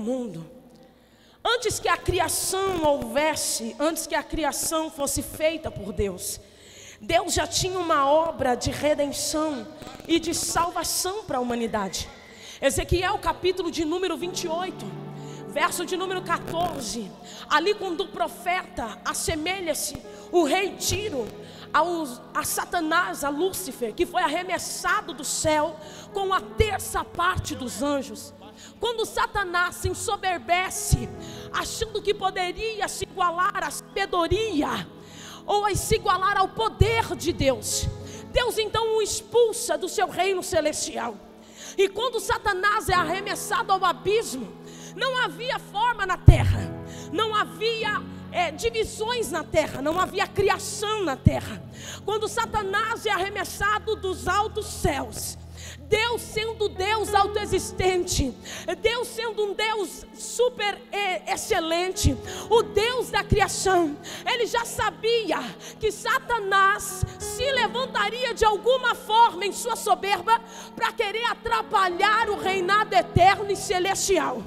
mundo. Antes que a criação houvesse, antes que a criação fosse feita por Deus, Deus já tinha uma obra de redenção e de salvação para a humanidade. Ezequiel capítulo de número 28, verso de número 14. Ali quando o profeta assemelha-se o rei Tiro a Satanás, a Lúcifer, que foi arremessado do céu com a terça parte dos anjos. Quando Satanás se ensoberbece, achando que poderia se igualar à sabedoria, ou a se igualar ao poder de Deus, Deus então o expulsa do seu reino celestial. E quando Satanás é arremessado ao abismo, não havia forma na terra, não havia divisões na terra, não havia criação na terra. Quando Satanás é arremessado dos altos céus, Deus sendo Deus autoexistente, Deus sendo um Deus super excelente, o Deus da criação, Ele já sabia que Satanás se levantaria de alguma forma em sua soberba para querer atrapalhar o reinado eterno e celestial.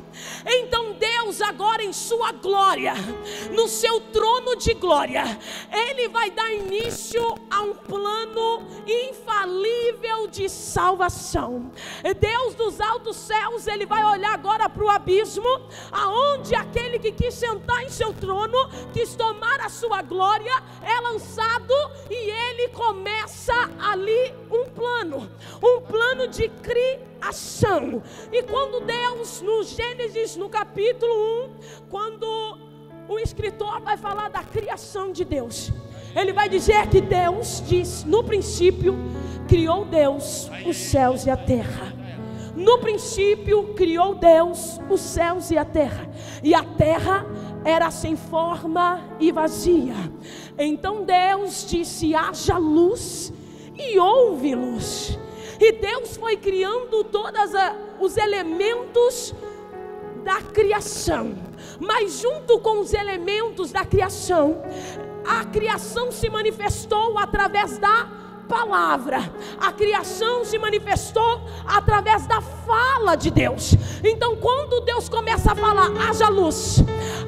Então Deus agora em sua glória, no seu trono de glória, Ele vai dar início a um plano infalível de salvação. Deus dos altos céus, Ele vai olhar agora para o abismo, aonde aquele que quis sentar em seu trono, quis tomar a sua glória, é lançado, e Ele começa ali um plano de criação. E quando Deus, no Gênesis, no capítulo 1, quando o escritor vai falar da criação de Deus, ele vai dizer que Deus diz: no princípio criou Deus os céus e a terra. No princípio criou Deus os céus e a terra era sem forma e vazia. Então Deus disse: haja luz, e houve luz. E Deus foi criando todos os elementos da criação. Mas junto com os elementos da criação, a criação se manifestou através da palavra. A criação se manifestou através da fala de Deus. Então quando Deus começa a falar: haja luz,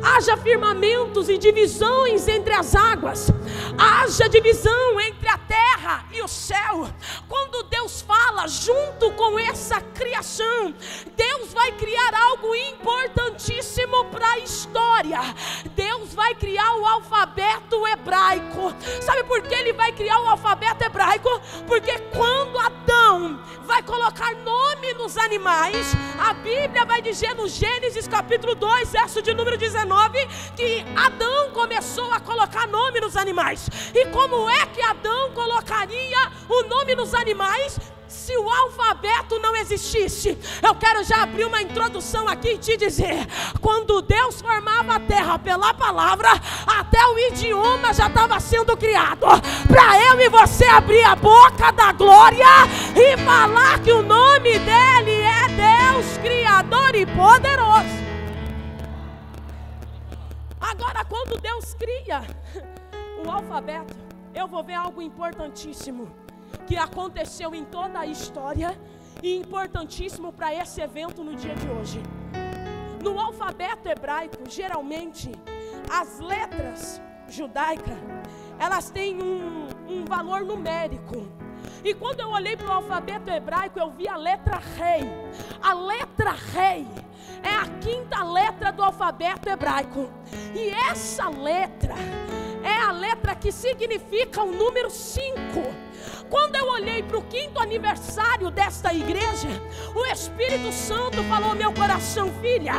haja firmamentos e divisões entre as águas, haja divisão entre a terra e o céu. Quando Deus fala junto com essa criação, Deus vai criar algo importantíssimo para a história. Deus vai criar o alfabeto hebraico. Sabe por que Ele vai criar o alfabeto hebraico? Porque quando Adão vai colocar nome nos animais, a Bíblia vai dizer no Gênesis capítulo 2, verso de número 19, que Adão começou a colocar nome nos animais. E como é que Adão colocaria o nome nos animais se o alfabeto não existisse? Eu quero já abrir uma introdução aqui e te dizer: quando Deus formava a terra pela palavra, até o idioma já estava sendo criado, para eu e você abrir a boca da glória e falar que o nome dele é Deus Criador e poderoso. Agora, quando Deus cria o alfabeto, eu vou ver algo importantíssimo que aconteceu em toda a história e importantíssimo para esse evento no dia de hoje. No alfabeto hebraico, geralmente, as letras judaicas, elas têm um valor numérico. E quando eu olhei para o alfabeto hebraico, eu vi a letra rei. A letra rei é a quinta letra do alfabeto hebraico. E essa letra é a letra que significa o número 5. Quando eu olhei para o 5º aniversário desta igreja, o Espírito Santo falou ao meu coração: filha,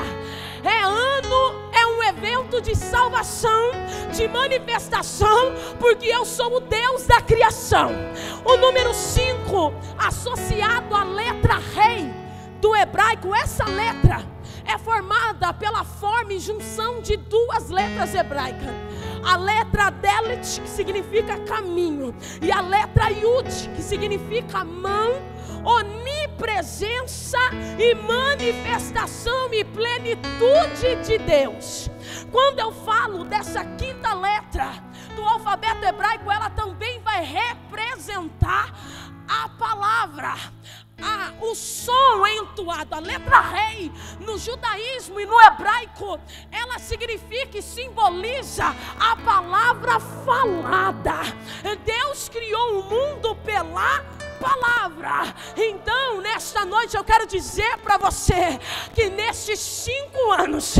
é um evento de salvação, de manifestação, porque eu sou o Deus da criação. O número 5, associado à letra rei do hebraico, essa letra é formada pela forma e junção de duas letras hebraicas. A letra Delet, que significa caminho, e a letra Yud, que significa mão, onipresença e manifestação e plenitude de Deus. Quando eu falo dessa quinta letra do alfabeto hebraico, ela também vai representar a palavra. o som é entoado, a letra rei, no judaísmo e no hebraico, ela significa e simboliza a palavra falada. Deus criou o mundo pela palavra. Então, nesta noite eu quero dizer para você que nestes 5 anos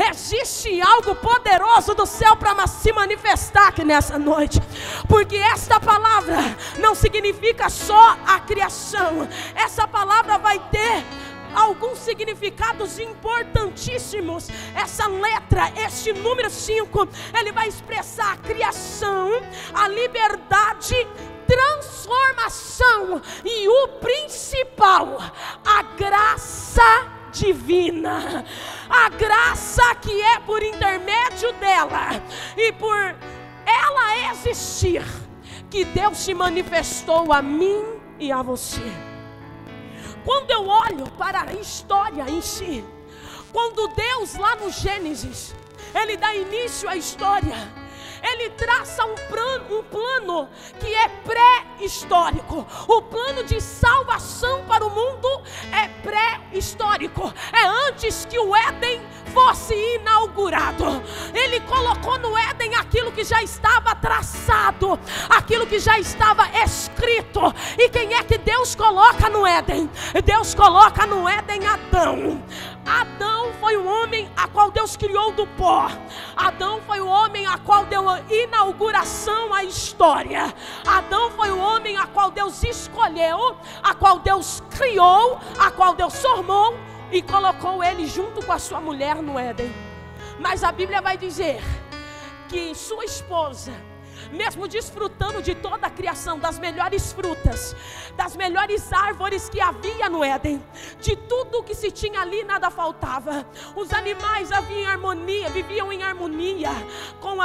existe algo poderoso do céu para se manifestar aqui nessa noite, porque esta palavra não significa só a criação. Essa palavra vai ter alguns significados importantíssimos. Essa letra, este número 5, ele vai expressar a criação, a liberdade, transformação e o principal, a graça divina. A graça que é por intermédio dela e por ela existir, que Deus se manifestou a mim e a você. Quando eu olho para a história em si, quando Deus lá no Gênesis, Ele dá início à história, Ele traça um plano que é pré-histórico. O plano de salvação para o mundo é pré-histórico. É antes que o Éden fosse inaugurado. Ele colocou no Éden aquilo que já estava traçado, aquilo que já estava escrito. E quem é que Deus coloca no Éden? Deus coloca no Éden Adão. Adão foi o homem a qual Deus criou do pó. Adão foi o homem a qual deu inauguração à história. Adão foi o homem a qual Deus escolheu, a qual Deus criou, a qual Deus formou e colocou ele junto com a sua mulher no Éden. Mas a Bíblia vai dizer que sua esposa, mesmo desfrutando de toda a criação, das melhores frutas, das melhores árvores que havia no Éden, de tudo que se tinha ali, nada faltava. Os animais haviam em harmonia, viviam em harmonia com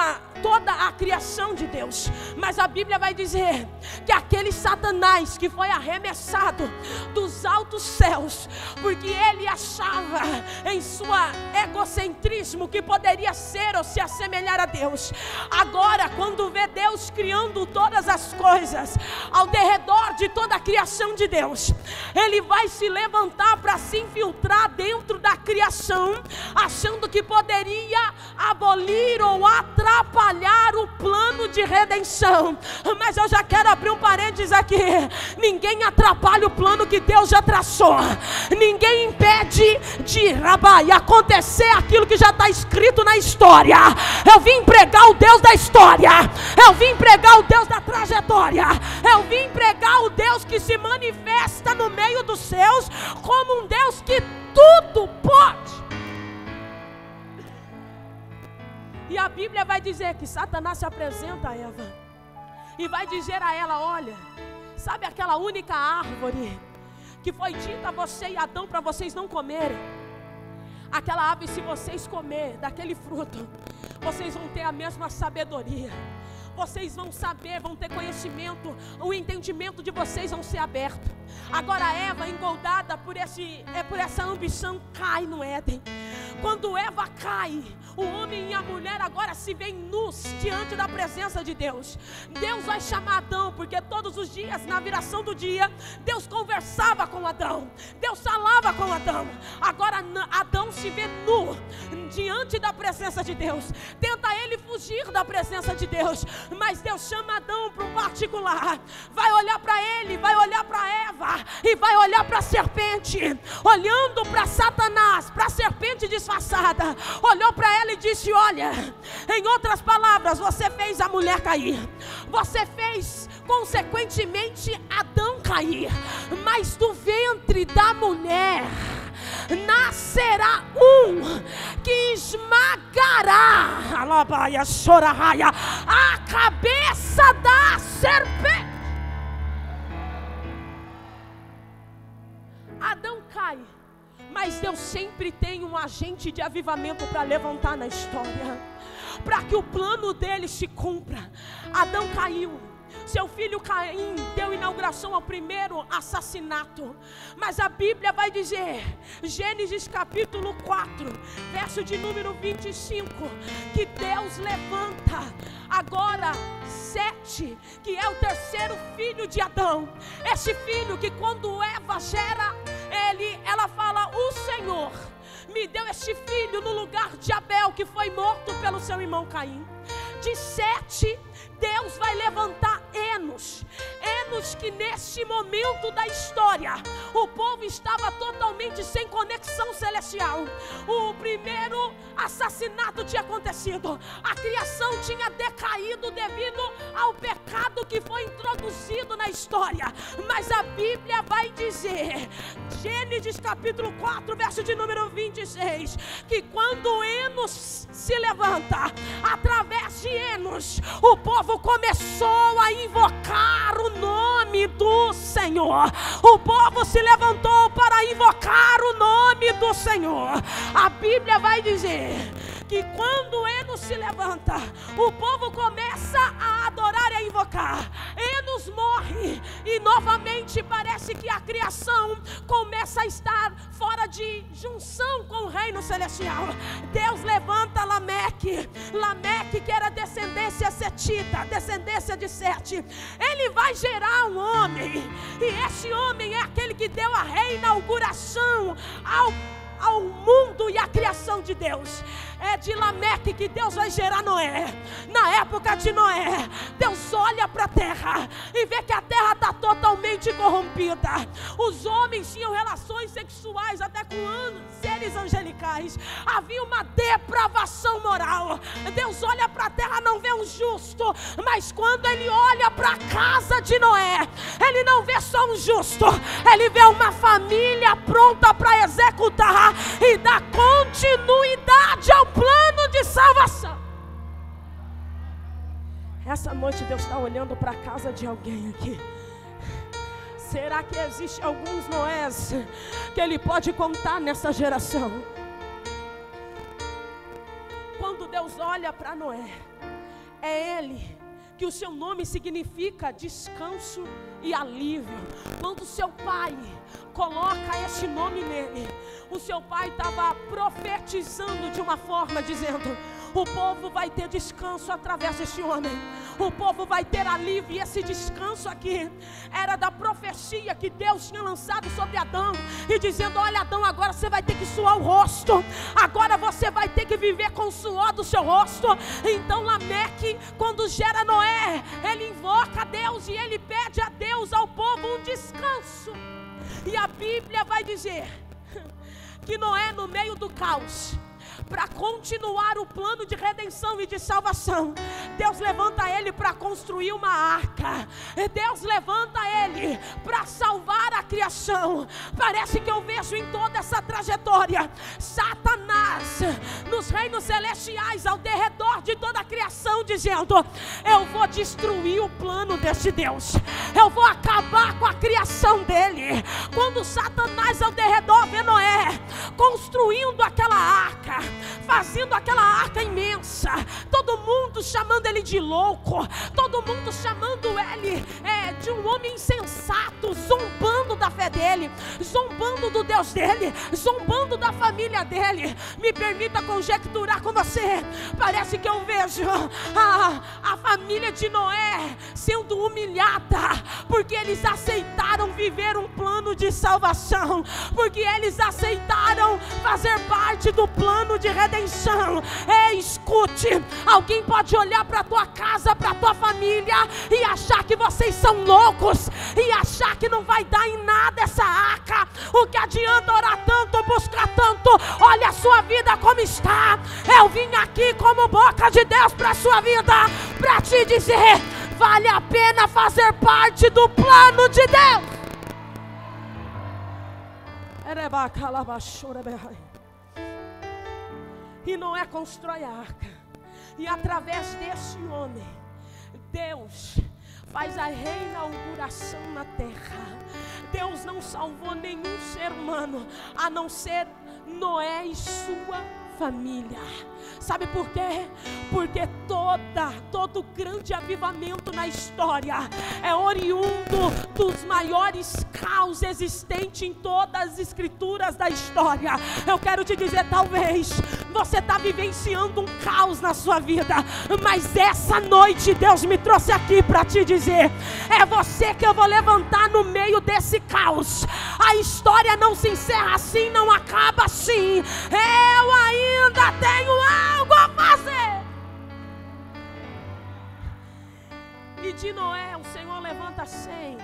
toda a criação de Deus. Mas a Bíblia vai dizer que aquele Satanás que foi arremessado dos altos céus, porque ele achava em sua egocentrismo que poderia ser ou se assemelhar a Deus, agora quando vê Deus criando todas as coisas ao derredor de toda a criação de Deus, ele vai se levantar para se infiltrar dentro da criação, achando que poderia abolir ou atrapalhar o plano de redenção. Mas eu já quero abrir um parênteses aqui: ninguém atrapalha o plano que Deus já traçou, ninguém impede de acontecer aquilo que já está escrito na história. Eu vim pregar o Deus da história, eu vim pregar o Deus da trajetória, eu vim pregar o Deus que se manifesta no meio dos seus como um Deus que tudo pode. E a Bíblia vai dizer que Satanás se apresenta a Eva e vai dizer a ela: olha, sabe aquela única árvore que foi dita a você e Adão para vocês não comerem? Aquela árvore, se vocês comerem daquele fruto, vocês vão ter a mesma sabedoria, vocês vão saber, vão ter conhecimento, o entendimento de vocês vão ser aberto. Agora Eva, engoldada por essa ambição, cai no Éden. Quando Eva cai, o homem e a mulher agora se veem nus diante da presença de Deus. Deus vai chamar Adão, porque todos os dias, na viração do dia, Deus conversava com Adão, Deus falava com Adão. Agora Adão se vê nu diante da presença de Deus, tenta ele fugir da presença de Deus, mas Deus chama Adão para um particular, vai olhar para ele, vai olhar para Eva e vai olhar para a serpente, olhando para Satanás, para a serpente disfarçada, olhou para ela e disse: olha, em outras palavras, você fez a mulher cair, você fez consequentemente Adão cair, mas do ventre da mulher nascerá um que esmagará a cabeça da serpente. Adão cai, mas Deus sempre tem um agente de avivamento para levantar na história, para que o plano dele se cumpra. Adão caiu, Seu filho Caim deu inauguração ao primeiro assassinato. Mas a Bíblia vai dizer, Gênesis capítulo 4, verso de número 25, que Deus levanta agora Sete, que é o terceiro filho de Adão. Esse filho que quando Eva gera ela fala: o Senhor me deu este filho no lugar de Abel, que foi morto pelo seu irmão Caim. De Sete, Deus vai levantar Enos, que nesse momento da história o povo estava totalmente sem conexão celestial. O primeiro assassinato tinha acontecido, a criação tinha decaído devido ao pecado que foi introduzido na história. Mas a Bíblia vai dizer, Gênesis capítulo 4, verso de número 26, que quando Enos se levanta, através de Enos, o povo começou a invocar o nome do Senhor. O povo se levantou para invocar o nome do Senhor. A Bíblia vai dizer que quando Enos se levanta, o povo começa a adorar e a invocar. Enos morre e novamente parece que a criação começa a estar fora de junção com o reino celestial. Deus levanta Lameque, que era descendência setita, descendência de Sete. Ele vai gerar um homem, e esse homem é aquele que deu a reinauguração ao mundo e à criação de Deus. É de Lameque que Deus vai gerar Noé. Na época de Noé, Deus olha para a terra e vê que a terra está totalmente corrompida. Os homens tinham relações sexuais até com seres angelicais. Havia uma depravação moral. Deus olha para a terra, não vê um justo, mas quando ele olha para a casa de Noé, ele não vê só um justo, ele vê uma família pronta para executar e dar continuidade ao plano de salvação. Essa noite Deus está olhando para a casa de alguém aqui. Será que existe alguns Noés que Ele pode contar nessa geração? Quando Deus olha para Noé, é Ele que o seu nome significa descanso e alívio. Quando seu pai coloca esse nome nele, o seu pai estava profetizando de uma forma, dizendo: o povo vai ter descanso através desse homem, o povo vai ter alívio. E esse descanso aqui era da profecia que Deus tinha lançado sobre Adão, e dizendo: olha, Adão, agora você vai ter que suar o rosto, agora você vai ter que viver com o suor do seu rosto. Então Lameque, quando gera Noé, ele invoca a Deus e ele pede a Deus, ao povo, um descanso. E a Bíblia vai dizer que Noé, no meio do caos, para continuar o plano de redenção e de salvação, Deus levanta ele para construir uma arca. Deus levanta ele para salvar a criação. Parece que eu vejo em toda essa trajetória Satanás nos reinos celestiais, ao derredor de toda a criação, dizendo: eu vou destruir o plano desse Deus, eu vou acabar com a criação dele. Quando Satanás ao derredor vê Noé construindo aquela arca, fazendo aquela arca imensa, todo mundo chamando ele de louco, todo mundo chamando ele de um homem insensato, zombando da fé dele, zombando do Deus dele, zombando da família dele. Me permita conjecturar com você, parece que eu vejo a família de Noé sendo humilhada, porque eles aceitaram viver um plano de salvação, porque eles aceitaram fazer parte do plano de redenção. Escute, alguém pode olhar para a tua casa, para a tua família e achar que vocês são loucos, e achar que não vai dar em nada essa arca. O que adianta orar tanto, buscar tanto? Olha a sua vida como está. Eu vim aqui como boca de Deus para a sua vida, para te dizer: vale a pena fazer parte do plano de Deus. E Noé constrói a arca, e através desse homem, Deus faz a reinauguração na terra. Deus não salvou nenhum ser humano, a não ser Noé e sua família. Sabe por quê? Porque todo grande avivamento na história é oriundo dos maiores caos existentes em todas as escrituras da história. Eu quero te dizer, talvez você está vivenciando um caos na sua vida, mas essa noite Deus me trouxe aqui para te dizer: é você que eu vou levantar no meio desse caos. A história não se encerra assim, não acaba assim. Eu ainda tenho algo a fazer. E de Noé o Senhor levanta 100,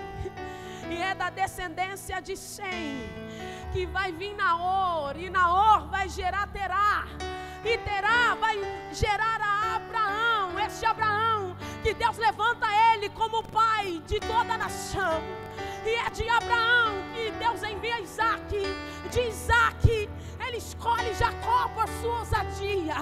e é da descendência de 100 que vai vir Naor, e Naor vai gerar Terá, e Terá vai gerar a Abraão. Este Abraão que Deus levanta ele como pai de toda a nação, e é de Abraão que Deus envia Isaac. De Isaac ele escolhe Jacó por sua ousadia.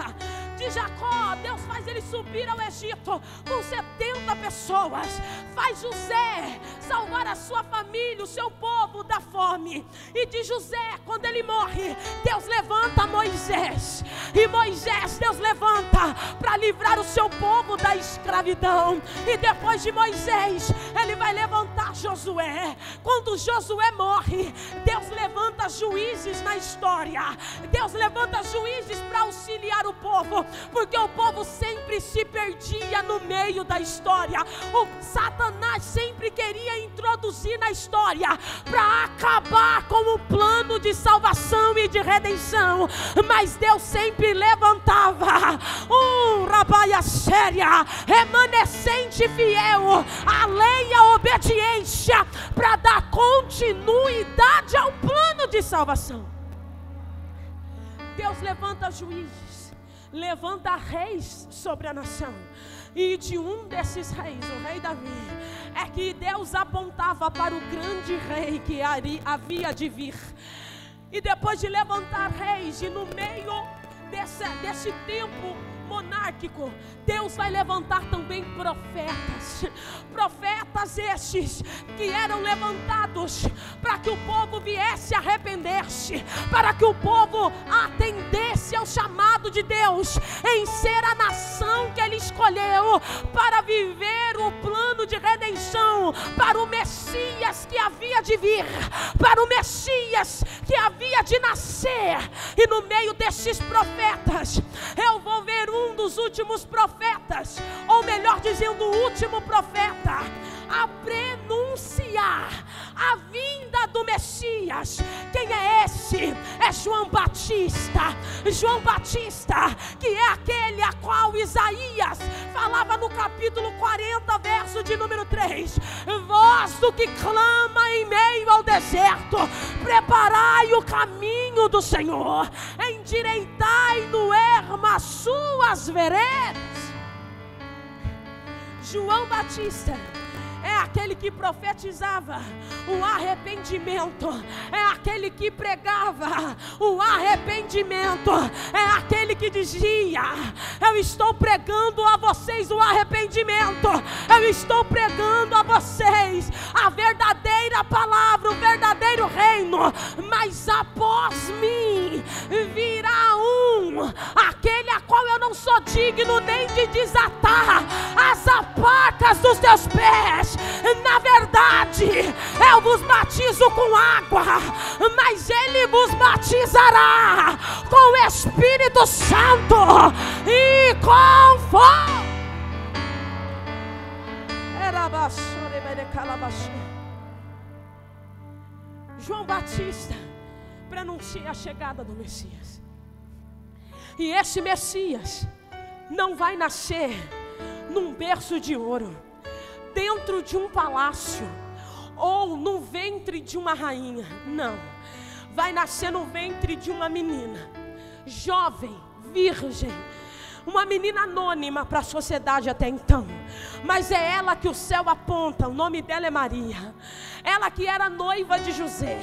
De Jacó Deus faz ele subir ao Egito com 70 pessoas. Faz José salvar a sua família, o seu povo da fome. E de José, quando ele morre, Deus levanta Moisés. E Moisés Deus levanta para livrar o seu povo da escravidão. E depois de Moisés ele vai levantar Josué. Quando Josué morre, Deus levanta juízes na história. Deus levanta juízes para auxiliar o povo, porque o povo sempre se perdia no meio da história. O Satanás sempre queria introduzir na história para acabar com o plano de salvação e de redenção, mas Deus sempre levantava rabaia séria, remanescente fiel, a lei e a obediência, para dar continuidade ao plano de salvação. Deus levanta juízes, levanta reis sobre a nação. E de um desses reis, o rei Davi, é que Deus apontava para o grande rei que havia de vir. E depois de levantar reis, e no meio desse tempo monárquico, Deus vai levantar também profetas. Profetas estes que eram levantados para que o povo viesse a arrepender-se, para que o povo atendesse ao chamado de Deus em ser a nação que Ele escolheu para viver o plano de redenção, para o Messias que havia de vir, para o Messias que havia de nascer. E no meio destes profetas, eu vou ver um dos últimos profetas, ou melhor dizendo, o último profeta a prenunciar a vinda do Messias. Quem é esse? É João Batista. João Batista, que é aquele a qual Isaías falava no capítulo 40, verso de número 3: voz do que clama em meio ao deserto, preparai o caminho do Senhor, endireitai no ermo as suas veredas. João Batista é aquele que profetizava o arrependimento, é aquele que pregava o arrependimento, é aquele que dizia: eu estou pregando a vocês o arrependimento, eu estou pregando a vocês a verdadeira palavra, o verdadeiro reino, mas após mim virá aquele a qual eu não sou digno nem de desatar as alpacas dos teus pés. Na verdade, eu vos batizo com água, mas Ele vos batizará com o Espírito Santo e com fogo. João Batista prenuncia a chegada do Messias. E esse Messias não vai nascer num berço de ouro, dentro de um palácio, ou no ventre de uma rainha. Não, vai nascer no ventre de uma menina, jovem, virgem, uma menina anônima para a sociedade até então, mas é ela que o céu aponta. O nome dela é Maria, ela que era noiva de José.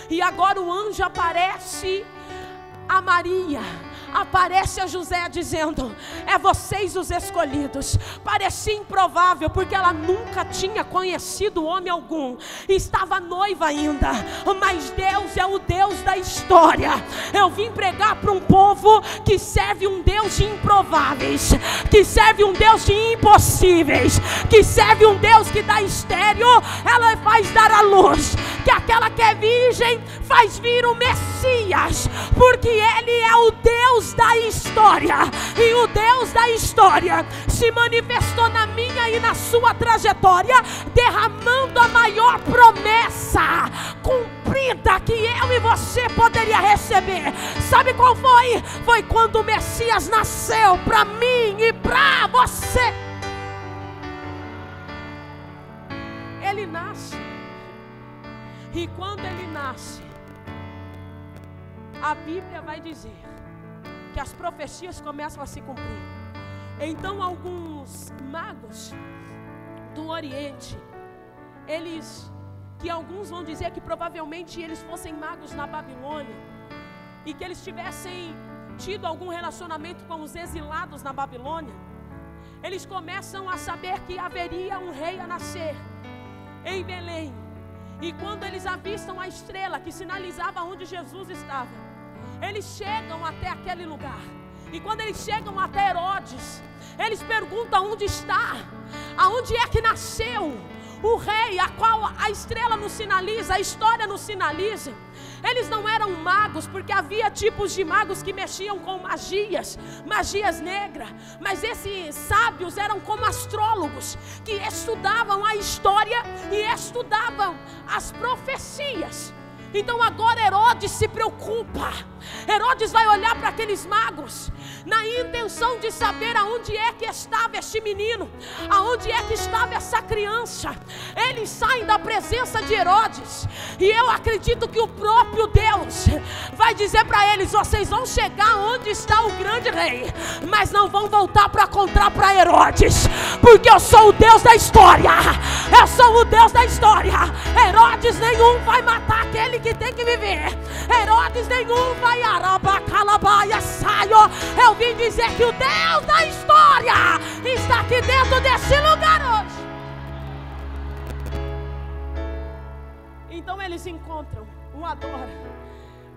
E agora o anjo aparece a Maria, aparece a José dizendo: é vocês os escolhidos. Parecia improvável, porque ela nunca tinha conhecido homem algum, estava noiva ainda, mas Deus é o Deus da história. Eu vim pregar para um povo que serve um Deus de improváveis, que serve um Deus de impossíveis, que serve um Deus que dá estéreo, ela faz dar a luz, que aquela que é virgem faz vir o Messias, porque Ele é o Deus da história, e o Deus da história se manifestou na minha e na sua trajetória, derramando a maior promessa cumprida que eu e você poderia receber. Sabe qual foi? Foi quando o Messias nasceu para mim e para você. Ele nasce, e quando ele nasce, a Bíblia vai dizer que as profecias começam a se cumprir. Então alguns magos do Oriente, que alguns vão dizer que provavelmente eles fossem magos na Babilônia, e que eles tivessem tido algum relacionamento com os exilados na Babilônia, eles começam a saber que haveria um rei a nascer em Belém. E quando eles avistam a estrela que sinalizava onde Jesus estava, eles chegam até aquele lugar. E quando eles chegam até Herodes, eles perguntam onde está, aonde é que nasceu o rei, a qual a estrela nos sinaliza, a história nos sinaliza. Eles não eram magos, porque havia tipos de magos que mexiam com magias negras, mas esses sábios eram como astrólogos, que estudavam a história e estudavam as profecias. Então agora Herodes se preocupa. Herodes vai olhar para aqueles magos na intenção de saber aonde é que estava este menino, aonde é que estava essa criança. Eles saem da presença de Herodes, e eu acredito que o próprio Deus vai dizer para eles: vocês vão chegar onde está o grande rei, mas não vão voltar para contar para Herodes, porque eu sou o Deus da história. Eu sou o Deus da história. Herodes nenhum vai matar aquele que tem que viver. Herodes nenhum vai arabacalabaia saio. Eu vim dizer que o Deus da história está aqui dentro desse lugar hoje. Então eles encontram, o adoram,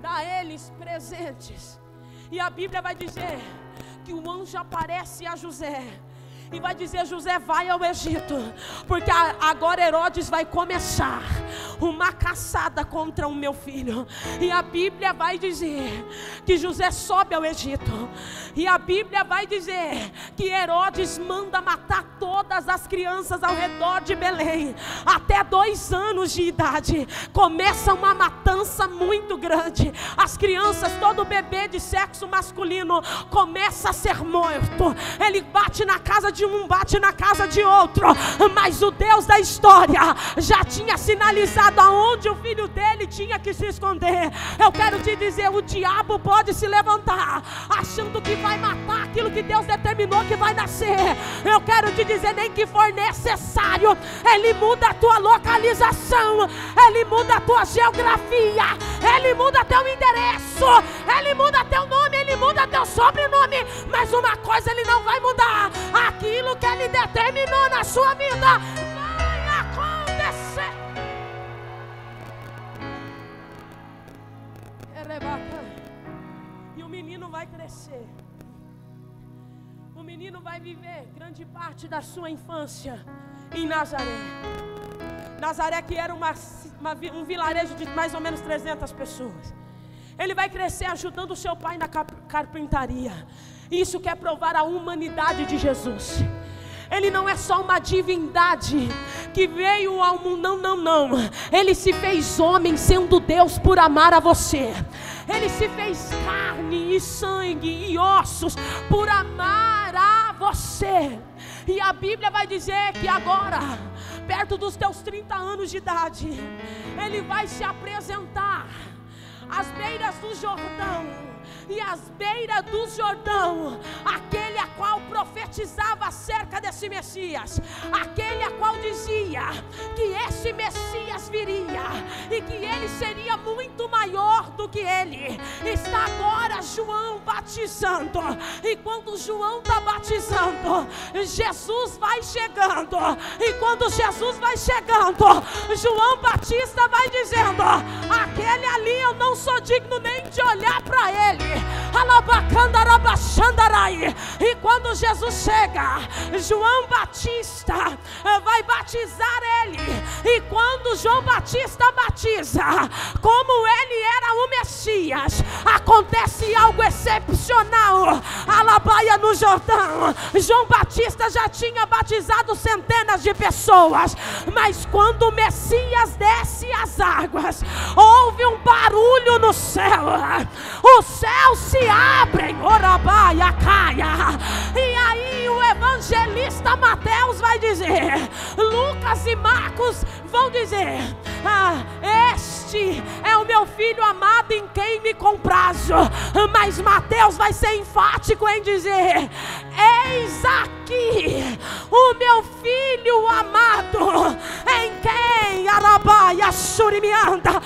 dá a eles presentes. E a Bíblia vai dizer que o anjo aparece a José e vai dizer: José, vai ao Egito, porque agora Herodes vai começar uma caçada contra o meu filho. E a Bíblia vai dizer que José sobe ao Egito, e a Bíblia vai dizer que Herodes manda matar todas as crianças ao redor de Belém, até 2 anos de idade. Começa uma matança muito grande. As crianças, todo bebê de sexo masculino começa a ser morto. Ele bate na casa de um, bate na casa de outro, mas o Deus da história já tinha sinalizado aonde o filho dele tinha que se esconder. Eu quero te dizer, o diabo pode se levantar achando que vai matar aquilo que Deus determinou que vai nascer. Eu quero te dizer, nem que for necessário, ele muda a tua localização, ele muda a tua geografia, ele muda teu endereço, ele muda teu nome, ele muda teu sobrenome, mas uma coisa ele não vai mudar: aquilo que ele determinou na sua vida vai acontecer. E o menino vai crescer, o menino vai viver grande parte da sua infância em Nazaré. Nazaré, que era um vilarejo de mais ou menos 300 pessoas. Ele vai crescer ajudando o seu pai na carpintaria. Isso quer provar a humanidade de Jesus. Ele não é só uma divindade que veio ao mundo, não. Ele se fez homem sendo Deus por amar a você. Ele se fez carne e sangue e ossos por amar a você. E a Bíblia vai dizer que agora, perto dos teus 30 anos de idade, ele vai se apresentar às beiras do Jordão. E às beiras do Jordão, aquele a qual profetizava acerca desse Messias, aquele a qual dizia que esse Messias viria e que ele seria muito maior do que ele. Está agora João batizando, e quando João está batizando, Jesus vai chegando, e quando Jesus vai chegando, João Batista vai dizendo: aquele ali eu não sou digno nem de olhar para ele. E quando Jesus chega, João Batista vai batizar ele, e quando João Batista batiza, como ele era o Messias, acontece algo excepcional. Alabaia no Jordão, João Batista já tinha batizado centenas de pessoas, mas quando o Messias desce as águas, houve um barulho no céu, os céus se abrem, orabaia, caia, e aí o evangelista Mateus vai dizer, Lucas e Marcos vão dizer: este é o meu filho amado em quem me comprazo. Mas Mateus vai ser enfático em dizer: eis aqui o meu filho amado, em quem arabaia surimianda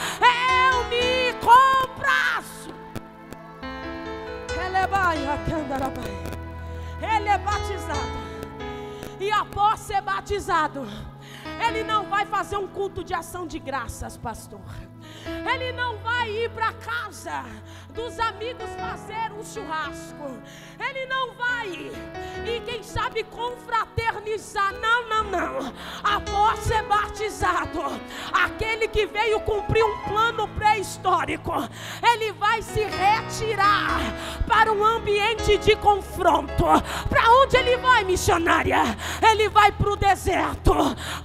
eu me comprazo. Ele é batizado, e após ser batizado, ele não vai fazer um culto de ação de graças, pastor. Ele não vai ir para casa dos amigos fazer um churrasco. Ele não vai e quem sabe confraternizar. Não. Após ser batizado, aquele que veio cumprir um plano pré-histórico, ele vai se retirar para um ambiente de confronto. Para onde ele vai, missionária? Ele vai para o deserto.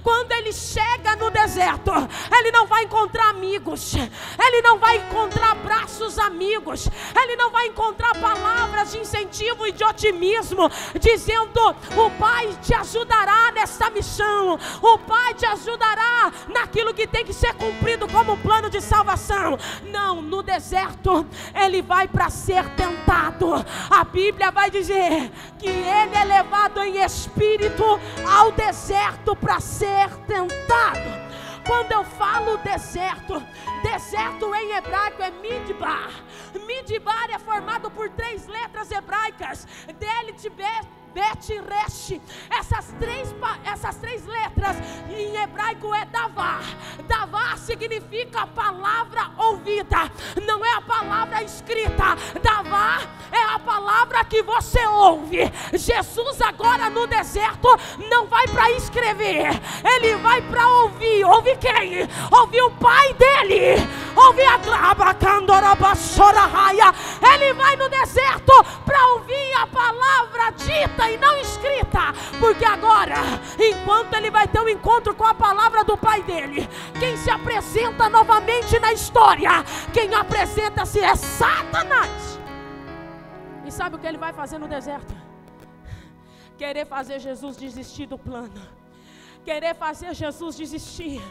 Quando ele chega no deserto, ele não vai encontrar amigos, ele não vai encontrar abraços amigos, ele não vai encontrar palavras de incentivo e de otimismo, dizendo: o Pai te ajudará nessa missão, o Pai te ajudará naquilo que tem que ser cumprido como plano de salvação. Não, no deserto ele vai para ser tentado. A Bíblia vai dizer que ele é levado em espírito ao deserto para ser tentado. Quando eu falo deserto, deserto em hebraico é Midbar. Midbar é formado por 3 letras hebraicas, Delit, Bet e Resh. Essas três letras em hebraico é Davá. Davá significa palavra ouvida, não é a palavra escrita. Davá é a palavra que você ouve. Jesus agora no deserto não vai para escrever, ele vai para ouvir. Ouvir quem? Ouvir o Pai dele. Ouvir a Grabacandorabassorahaya. Ele vai no deserto para ouvir a palavra dita e não escrita, porque agora, enquanto ele vai ter um encontro com a palavra do Pai dele, quem se apresenta novamente na história, quem apresenta-se é Satanás. E sabe o que ele vai fazer no deserto? Querer fazer Jesus desistir do plano, querer fazer Jesus desistir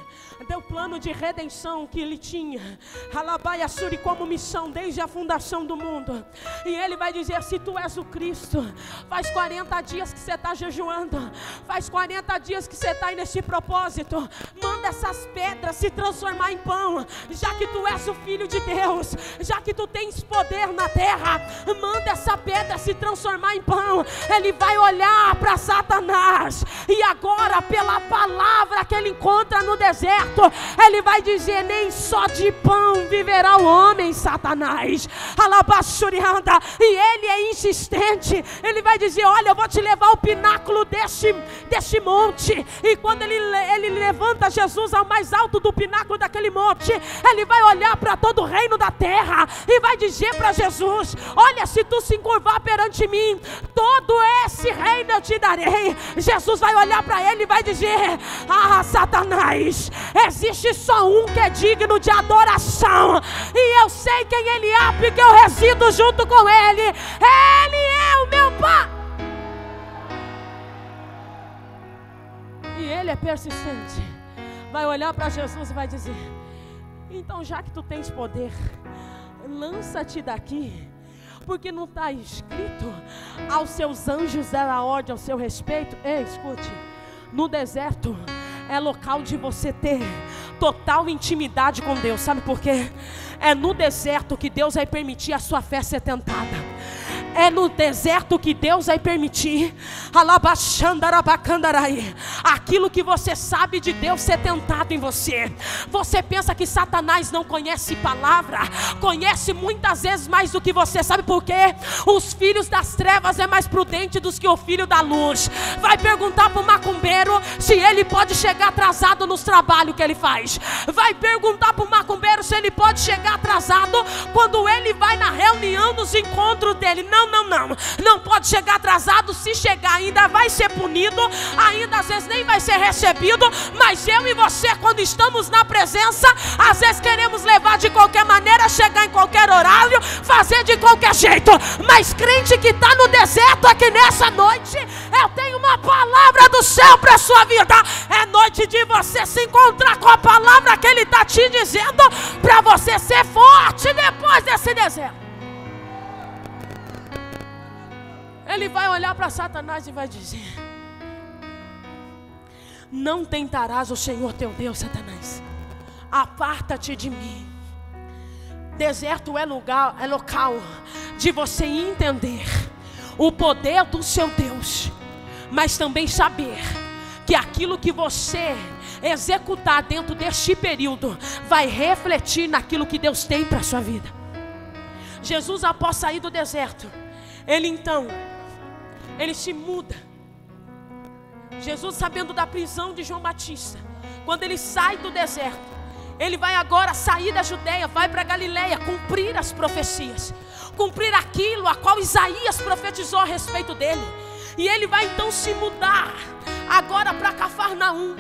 do plano de redenção que ele tinha, Alabaia Suri, como missão desde a fundação do mundo. E ele vai dizer: se tu és o Cristo, faz 40 dias que você está jejuando, faz 40 dias que você está aí nesse propósito, manda essas pedras se transformar em pão, já que tu és o Filho de Deus, já que tu tens poder na terra, manda essa pedra se transformar em pão. Ele vai olhar para Satanás, e agora pela palavra que ele encontra no deserto, ele vai dizer: nem só de pão viverá o homem, Satanás. Alabachurianda. E ele é insistente, ele vai dizer: olha, eu vou te levar ao pináculo deste monte. E quando ele levanta Jesus ao mais alto do pináculo daquele monte, ele vai olhar para todo o reino da terra e vai dizer para Jesus: olha, se tu se encurvar perante mim, todo esse reino eu te darei. Jesus vai olhar para ele e vai dizer: ah, Satanás, existe só um que é digno de adoração, e eu sei quem ele é, porque eu resido junto com ele. Ele é o meu Pai. E ele é persistente, vai olhar para Jesus e vai dizer: então, já que tu tens poder, lança-te daqui, Porque não está escrito: aos seus anjos dará ordem ao seu respeito. Ei, escute, no deserto é local de você ter total intimidade com Deus. Sabe por quê? É no deserto que Deus vai permitir a sua fé ser tentada. É no deserto que Deus vai permitir aquilo que você sabe de Deus ser tentado em você. Você pensa que Satanás não conhece palavra? Conhece muitas vezes mais do que você. Sabe por quê? Os filhos das trevas é mais prudente do que o filho da luz. Vai perguntar para o macumbeiro se ele pode chegar atrasado nos trabalhos que ele faz. Vai perguntar para o macumbeiro se ele pode chegar atrasado quando ele vai na reunião, nos encontros dele. Não pode chegar atrasado. Se chegar, ainda vai ser punido, ainda às vezes nem vai ser recebido. Mas eu e você, quando estamos na presença, às vezes queremos levar de qualquer maneira, chegar em qualquer horário, fazer de qualquer jeito. Mas crente que está no deserto aqui nessa noite, eu tenho uma palavra do céu para a sua vida. É noite de você se encontrar com a palavra que Ele está te dizendo, para você ser forte depois desse deserto. Ele vai olhar para Satanás e vai dizer: não tentarás o Senhor teu Deus, Satanás. Aparta-te de mim. Deserto é local de você entender o poder do seu Deus, mas também saber que aquilo que você executar dentro deste período vai refletir naquilo que Deus tem para a sua vida. Jesus, após sair do deserto, ele se muda. Jesus, sabendo da prisão de João Batista, quando ele sai do deserto, ele vai agora sair da Judeia, vai para Galileia, cumprir as profecias, cumprir aquilo a qual Isaías profetizou a respeito dele. E ele vai então se mudar agora para Cafarnaum.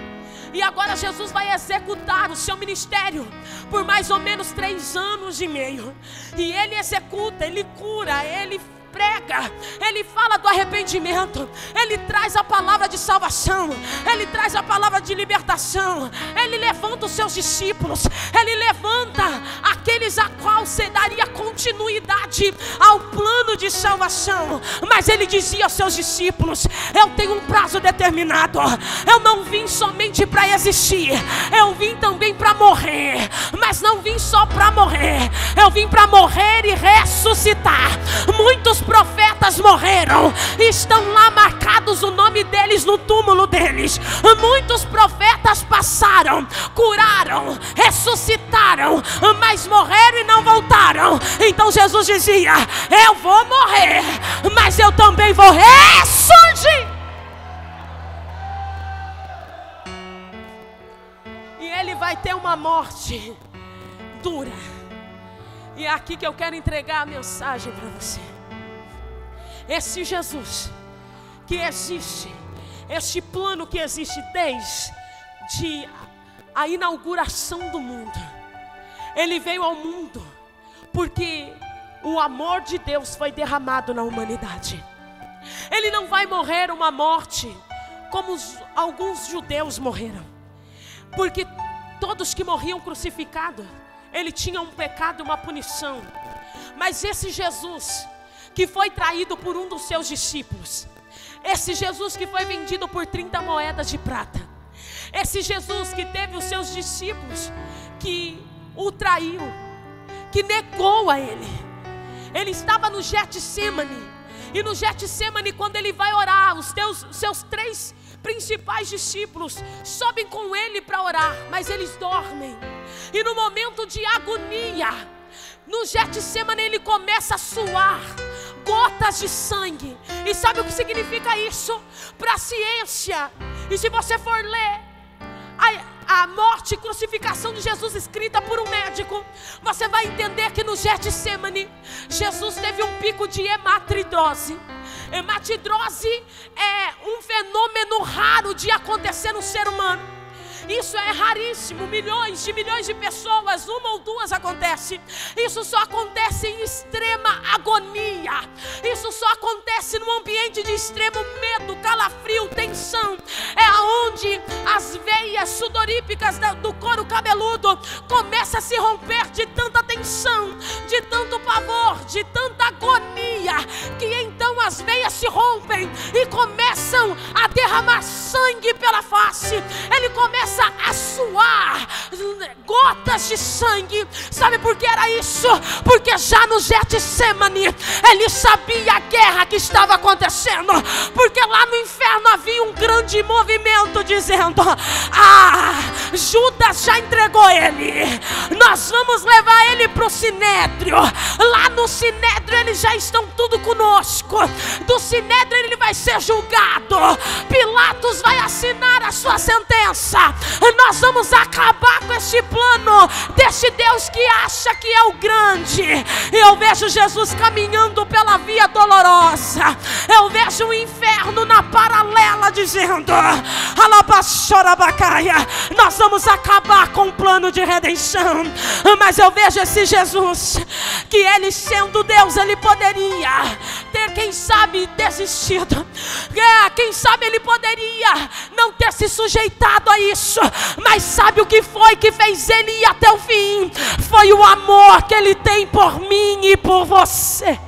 E agora Jesus vai executar o seu ministério por mais ou menos 3 anos e meio. E ele executa, ele cura, ele prega, ele fala do arrependimento, ele traz a palavra de salvação, ele traz a palavra de libertação, ele levanta os seus discípulos, ele levanta aqueles a qual se daria continuidade ao plano de salvação. Mas ele dizia aos seus discípulos: eu tenho um prazo determinado, eu não vim somente para existir, eu vim também para morrer. Mas não vim só para morrer, eu vim para morrer e ressuscitar. Muitos profetas morreram, estão lá marcados o nome deles no túmulo deles. Muitos profetas passaram, curaram, ressuscitaram, mas morreram e não voltaram. Então Jesus dizia: eu vou morrer, mas eu também vou ressurgir. E ele vai ter uma morte dura. E é aqui que eu quero entregar a mensagem para você. Esse Jesus que existe, este plano que existe desde a inauguração do mundo, ele veio ao mundo porque o amor de Deus foi derramado na humanidade. Ele não vai morrer uma morte como alguns judeus morreram, porque todos que morriam crucificados, ele tinha um pecado e uma punição. Mas esse Jesus que foi traído por um dos seus discípulos, esse Jesus que foi vendido por 30 moedas de prata, esse Jesus que teve os seus discípulos que o traiu, que negou a ele. Ele estava no Getsemane, e no Getsemane, quando ele vai orar, os seus 3 principais discípulos sobem com ele para orar, mas eles dormem. E no momento de agonia, no Getsemane, ele começa a suar gotas de sangue. E sabe o que significa isso? Para a ciência. E se você for ler a morte e crucificação de Jesus escrita por um médico, você vai entender que no Getsemane, Jesus teve um pico de hematidrose. Hematidrose é um fenômeno raro de acontecer no ser humano. Isso é raríssimo, milhões de pessoas, uma ou duas acontece. Isso só acontece em extrema agonia. Isso só acontece num ambiente de extremo medo, calafrio, tensão. É aonde as veias sudorípicas do couro cabeludo começam a se romper de tanta tensão, de tanto pavor, de tanta agonia, que então as veias se rompem e começam a derramar sangue pela face. Ele começa a suar gotas de sangue. Sabe por que era isso? Porque já no Getsemane ele sabia a guerra que estava acontecendo, porque lá no inferno havia um grande movimento dizendo: Judas já entregou ele, nós vamos levar ele para o Sinédrio. Lá no Sinédrio eles já estão tudo conosco. Do Sinédrio ele vai ser julgado, Pilatos vai assinar a sua sentença. Nós vamos acabar com este plano deste Deus que acha que é o grande. Eu vejo Jesus caminhando pela via dolorosa. Eu vejo o inferno na paralela dizendo: nós vamos acabar com o plano de redenção. Mas eu vejo esse Jesus, que ele sendo Deus, ele poderia ter, quem sabe, desistido. Quem sabe ele poderia não ter se sujeitado a isso. Mas sabe o que foi que fez ele ir até o fim? Foi o amor que ele tem por mim e por você.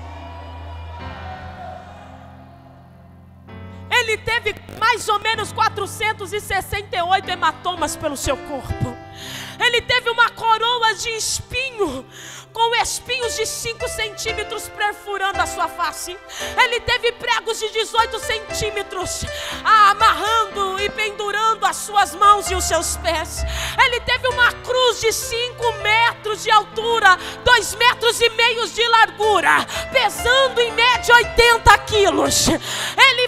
Ele teve mais ou menos 468 hematomas pelo seu corpo. Ele teve uma coroa de espinho, com espinhos de 5 centímetros perfurando a sua face. Ele teve pregos de 18 centímetros amarrando e pendurando as suas mãos e os seus pés. Ele teve uma cruz de 5 metros de altura, 2,5 metros de largura, pesando em média 80 quilos. Ele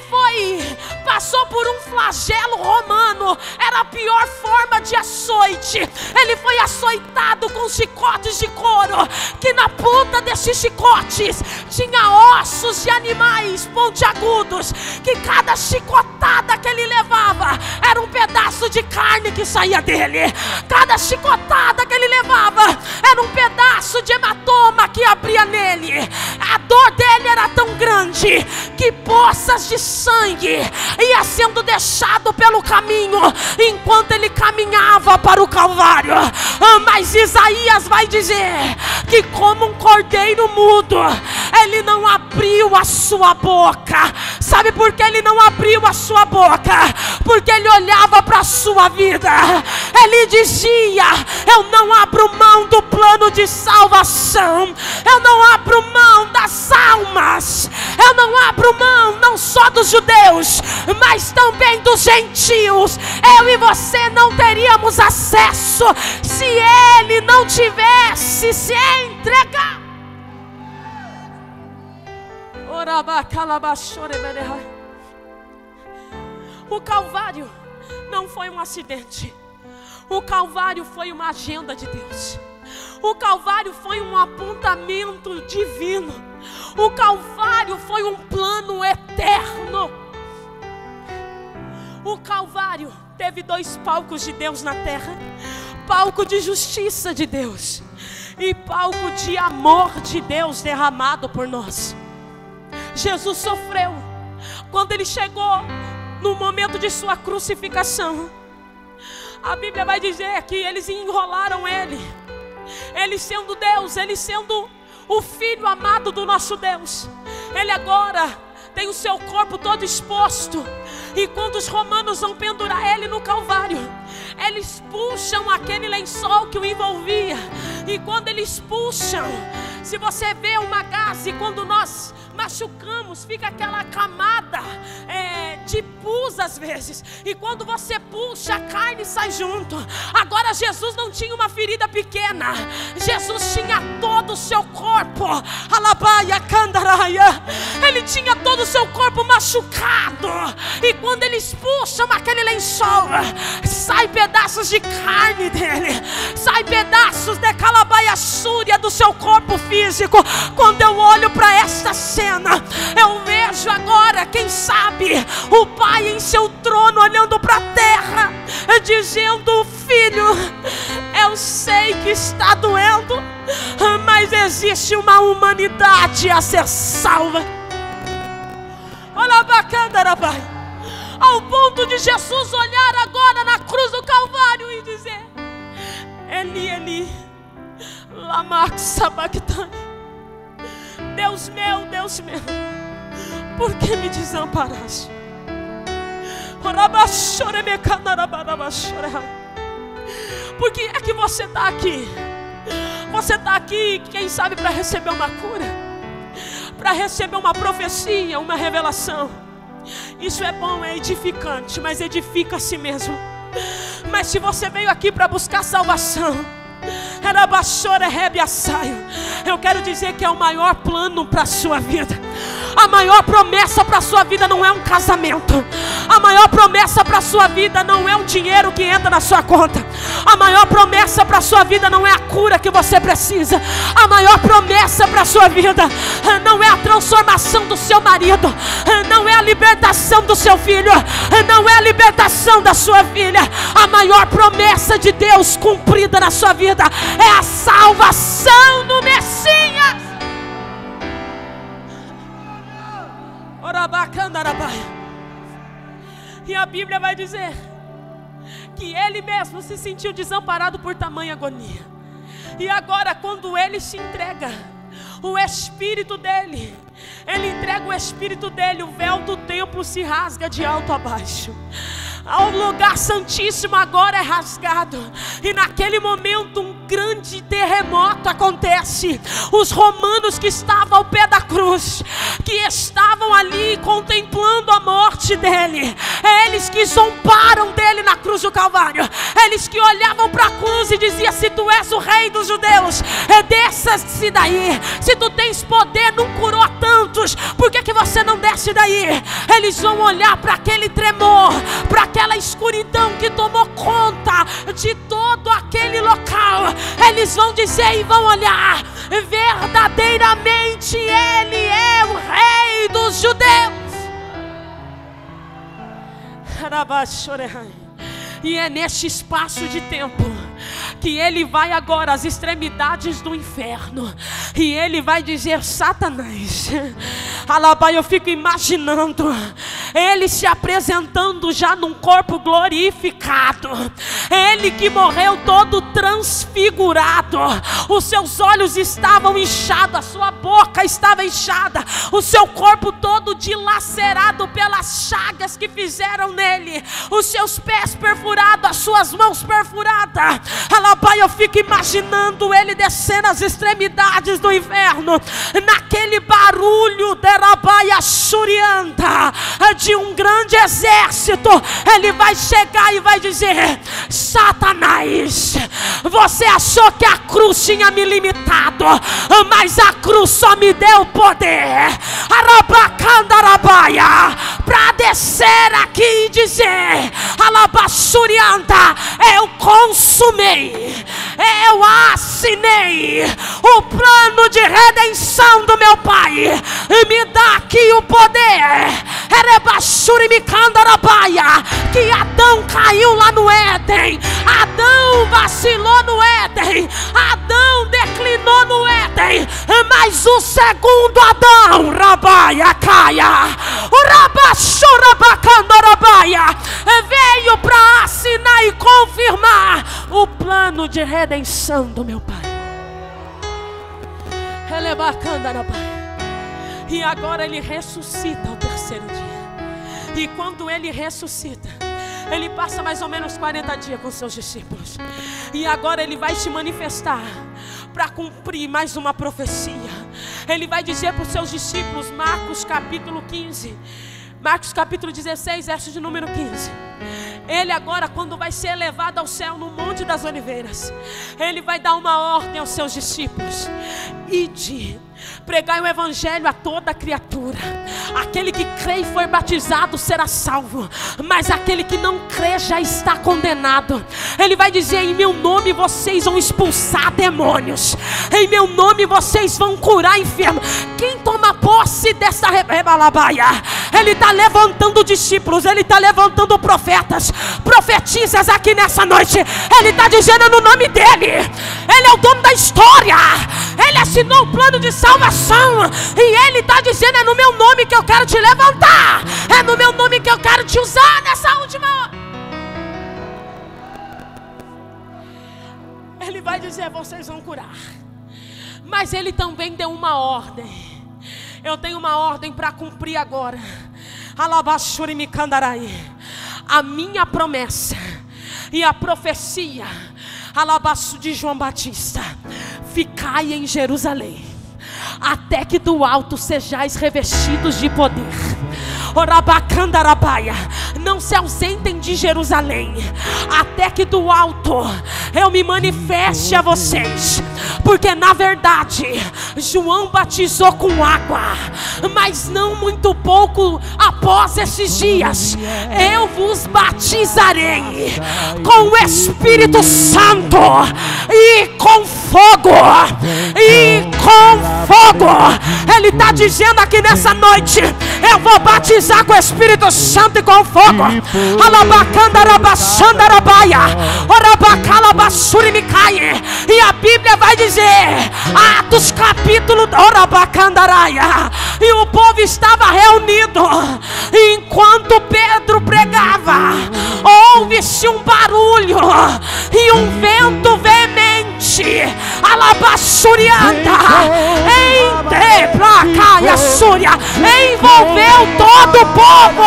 passou por um flagelo romano, era a pior forma de açoite. Ele foi açoitado com chicotes de couro, que na ponta desses chicotes tinha ossos de animais pontiagudos, que cada chicotada que ele levava era um pedaço de carne que saía dele. Cada chicotada que ele levava era um pedaço de hematoma que abria nele. A dor dele era tão grande que poças de sangue ia sendo deixado pelo caminho enquanto ele caminhava para o Calvário. Mas Isaías vai dizer que, como um cordeiro mudo, ele não abriu a sua boca. Sabe por que ele não abriu a sua boca? Porque ele olhava para a sua vida. Ele dizia: eu não abro mão do plano de salvação, eu não abro mão das almas, eu não abro mão não só dos judeus, mas também dos gentios. Eu e você não teríamos acesso se ele não tivesse se entregado. O Calvário não foi um acidente. O Calvário foi uma agenda de Deus. O Calvário foi um apontamento divino. O Calvário foi um plano eterno. O Calvário teve 2 palcos de Deus na terra: palco de justiça de Deus e palco de amor de Deus derramado por nós. Jesus sofreu. Quando ele chegou no momento de sua crucificação, a Bíblia vai dizer que eles enrolaram ele. Ele sendo Deus, ele sendo o Filho amado do nosso Deus, ele agora tem o seu corpo todo exposto. E quando os romanos vão pendurar ele no Calvário, eles puxam aquele lençol que o envolvia. E quando eles puxam, se você vê uma gaze, quando nós machucamos, fica aquela camada de pus às vezes. E quando você puxa, a carne sai junto. Agora Jesus não tinha uma ferida pequena. Jesus tinha todo o seu corpo. Alabaia, candaraia. Ele tinha todo o seu corpo machucado. E quando eles puxam aquele lençol, sai pedaços de carne dele, sai pedaços de calabaia súria do seu corpo físico. Quando eu olho para esta cena, eu vejo agora, quem sabe, o Pai em seu trono olhando para a terra, dizendo: existe uma humanidade a ser salva. Ao ponto de Jesus olhar agora na cruz do Calvário e dizer: Eli, Eli, lama sabachthani. Deus meu, por que me desamparaste? Por que é que você está aqui? Você está aqui, quem sabe, para receber uma cura, para receber uma profecia, uma revelação. Isso é bom, é edificante, mas edifica a si mesmo. Mas se você veio aqui para buscar salvação, eu quero dizer que é o maior plano para a sua vida. A maior promessa para a sua vida não é um casamento. A maior promessa para a sua vida não é um dinheiro que entra na sua conta. A maior promessa para a sua vida não é a cura que você precisa. A maior promessa para a sua vida não é a transformação do seu marido, não é a libertação do seu filho, não é a libertação da sua filha. A maior promessa de Deus cumprida na sua vida é a salvação no Messias. E a Bíblia vai dizer que ele mesmo se sentiu desamparado por tamanha agonia. E agora, quando ele se entrega, o Espírito dele, ele entrega o Espírito dele, o véu do templo se rasga de alto a baixo. O lugar santíssimo agora é rasgado. E naquele momento um grande terremoto acontece. Os romanos que estavam ao pé da cruz, que estavam ali contemplando a morte dele, eles que zombaram dele na cruz do Calvário, eles que olhavam para a cruz e diziam: se tu és o rei dos judeus, desça-se daí. Se tu tens poder, não curou tantos, por que você não desce daí? Eles vão olhar para aquele tremor, para aquela escuridão que tomou conta de todo aquele local. Eles vão dizer e vão olhar: verdadeiramente ele é o rei dos judeus. E é neste espaço de tempo que ele vai agora às extremidades do inferno e ele vai dizer: Satanás, Alabai, eu fico imaginando ele se apresentando já num corpo glorificado, ele que morreu todo transfigurado, os seus olhos estavam inchados, a sua boca estava inchada, o seu corpo todo dilacerado pelas chagas que fizeram nele, os seus pés perfurados, as suas mãos perfuradas. Alabai, eu fico imaginando ele descendo às extremidades do inferno, naquele barulho de Rabai Ashurianta, de um grande exército. Ele vai chegar e vai dizer: Satanás, você achou que a cruz tinha me limitado, mas a cruz só me deu poder para descer aqui e dizer: Alabashurianta, eu consumei, eu assinei o plano de redenção do meu Pai. Me dá aqui o poder. Que Adão caiu lá no Éden, Adão vacilou no Éden, Adão declinou no Éden, mas o segundo Adão, Rabaia Caia, o Rabachurabacandorabaia, veio para assinar e confirmar o plano de redenção do meu Pai. E agora ele ressuscita ao terceiro dia. E quando ele ressuscita, ele passa mais ou menos 40 dias com seus discípulos. E agora ele vai se manifestar para cumprir mais uma profecia. Ele vai dizer para os seus discípulos, Marcos capítulo 15, Marcos capítulo 16, verso de número 15. Ele agora, quando vai ser elevado ao céu no Monte das Oliveiras, ele vai dar uma ordem aos seus discípulos: ide, pregai o evangelho a toda criatura. Aquele que crê e foi batizado será salvo, mas aquele que não crê já está condenado. Ele vai dizer: em meu nome vocês vão expulsar demônios, em meu nome vocês vão curar enfermos. Quem toma posse dessa rebalabaia Ele está levantando discípulos, Ele está levantando profetas, profetisas aqui nessa noite. Ele está dizendo no nome dEle. Ele é o dono da história. Ele assinou o plano de salvação. E Ele está dizendo: é no meu nome que eu quero te levantar. É no meu nome que eu quero te usar nessa última hora. Ele vai dizer: vocês vão curar. Mas Ele também deu uma ordem. Eu tenho uma ordem para cumprir agora. Alabaxuri me candarai. A minha promessa e a profecia, alabaço de João Batista: ficai em Jerusalém, até que do alto sejais revestidos de poder. Orabacandarabaia, não se ausentem de Jerusalém, até que do alto eu me manifeste a vocês. Porque na verdade João batizou com água, mas não muito pouco após esses dias eu vos batizarei com o Espírito Santo e com fogo. E com fogo. Ele está dizendo aqui nessa noite: eu vou batizar com o Espírito Santo e com fogo. E a Bíblia vai dizer, Atos capítulo, e o povo estava reunido, e enquanto Pedro pregava, houve-se um barulho e um vento veemente, alabaçurianda, envolveu todo o povo,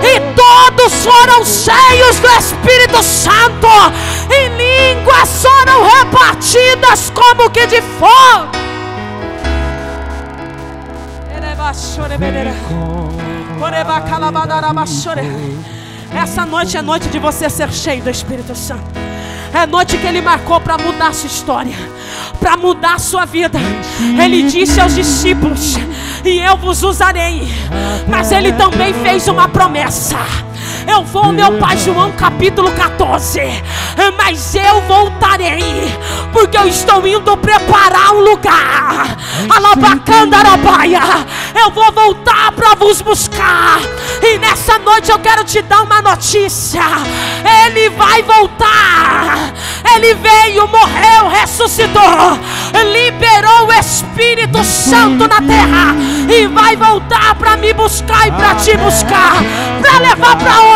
e todos foram cheios do Espírito Santo, e línguas foram repartidas como que de fogo. Essa noite é noite de você ser cheio do Espírito Santo. É noite que Ele marcou para mudar a sua história, para mudar a sua vida. Ele disse aos discípulos: e eu vos usarei. Mas Ele também fez uma promessa: eu vou, meu pai, João capítulo 14, mas eu voltarei, porque eu estou indo preparar um lugar. Alabacandarabaia, eu vou voltar para vos buscar. E nessa noite eu quero te dar uma notícia: Ele vai voltar. Ele veio, morreu, ressuscitou, liberou o Espírito Santo na terra, e vai voltar para me buscar e para te buscar, para levar para onde?